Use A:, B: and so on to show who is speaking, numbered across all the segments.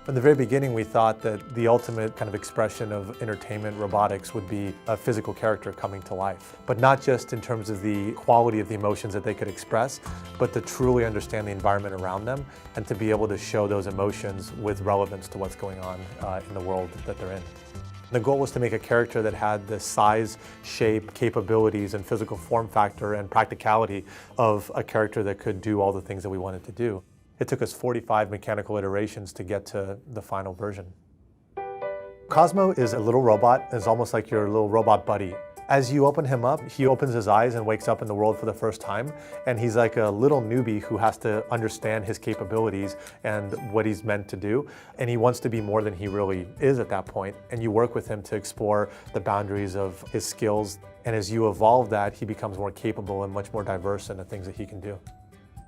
A: From the very beginning, we thought that the ultimate kind of expression of entertainment robotics would be a physical character coming to life. But not just in terms of the quality of the emotions that they could express, but to truly understand the environment around them and to be able to show those emotions with relevance to what's going on in the world that they're in. The goal was to make a character that had the size, shape, capabilities, and physical form factor and practicality of a character that could do all the things that we wanted to do. It took us 45 mechanical iterations to get to the final version. Cozmo is a little robot. It's almost like your little robot buddy. As you open him up, he opens his eyes and wakes up in the world for the first time. And he's like a little newbie who has to understand his capabilities and what he's meant to do. And he wants to be more than he really is at that point. And you work with him to explore the boundaries of his skills. And as you evolve that, he becomes more capable and much more diverse in the things that he can do.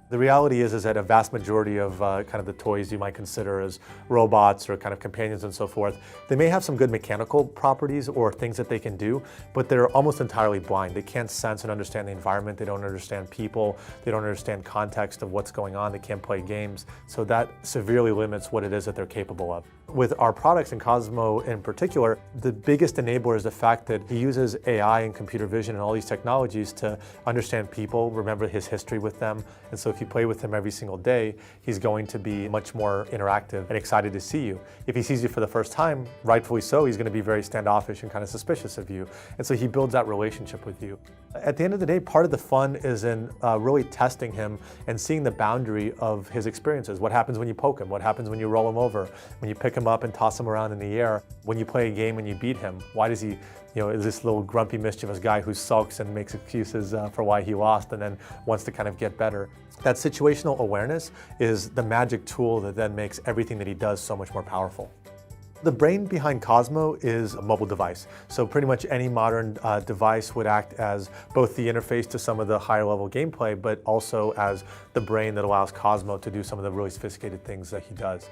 A: The reality is that a vast majority of kind of the toys you might consider as robots or kind of companions and so forth, they may have some good mechanical properties or things that they can do, but they're almost entirely blind. They can't sense and understand the environment. They don't understand people. They don't understand context of what's going on. They can't play games. So that severely limits what it is that they're capable of. With our products and Cozmo in particular, the biggest enabler is the fact that he uses AI and computer vision and all these technologies to understand people, remember his history with them. And so if you play with him every single day, he's going to be much more interactive and excited to see you. If he sees you for the first time, rightfully so, he's going to be very standoffish and kind of suspicious of you. And so he builds that relationship with you. At the end of the day, part of the fun is in really testing him and seeing the boundary of his experiences. What happens when you poke him? What happens when you roll him over? When you pick him up and toss him around in the air? When you play a game and you beat him? Why does he, is this little grumpy, mischievous guy who sulks and makes excuses for why he lost and then wants to kind of get better? That situational awareness is the magic tool that then makes everything that he does so much more powerful. The brain behind Cozmo is a mobile device. So pretty much any modern device would act as both the interface to some of the higher level gameplay, but also as the brain that allows Cozmo to do some of the really sophisticated things that he does.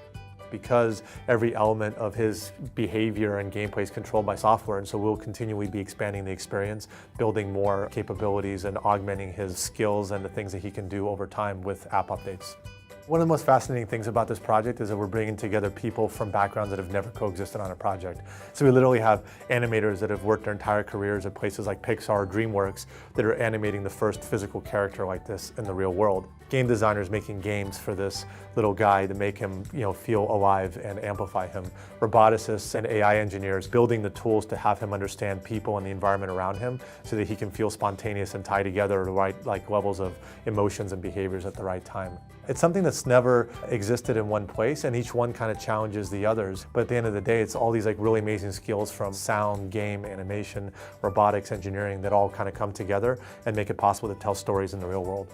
A: Because every element of his behavior and gameplay is controlled by software, and so we'll continually be expanding the experience, building more capabilities and augmenting his skills and the things that he can do over time with app updates. One of the most fascinating things about this project is that we're bringing together people from backgrounds that have never coexisted on a project. So we literally have animators that have worked their entire careers at places like Pixar or DreamWorks that are animating the first physical character like this in the real world. Game designers making games for this little guy to make him feel alive and amplify him. Roboticists and AI engineers building the tools to have him understand people and the environment around him so that he can feel spontaneous and tie together the right levels of emotions and behaviors at the right time. It's something that's never existed in one place, and each one kind of challenges the others. But at the end of the day, it's all these really amazing skills from sound, game, animation, robotics, engineering that all kind of come together and make it possible to tell stories in the real world.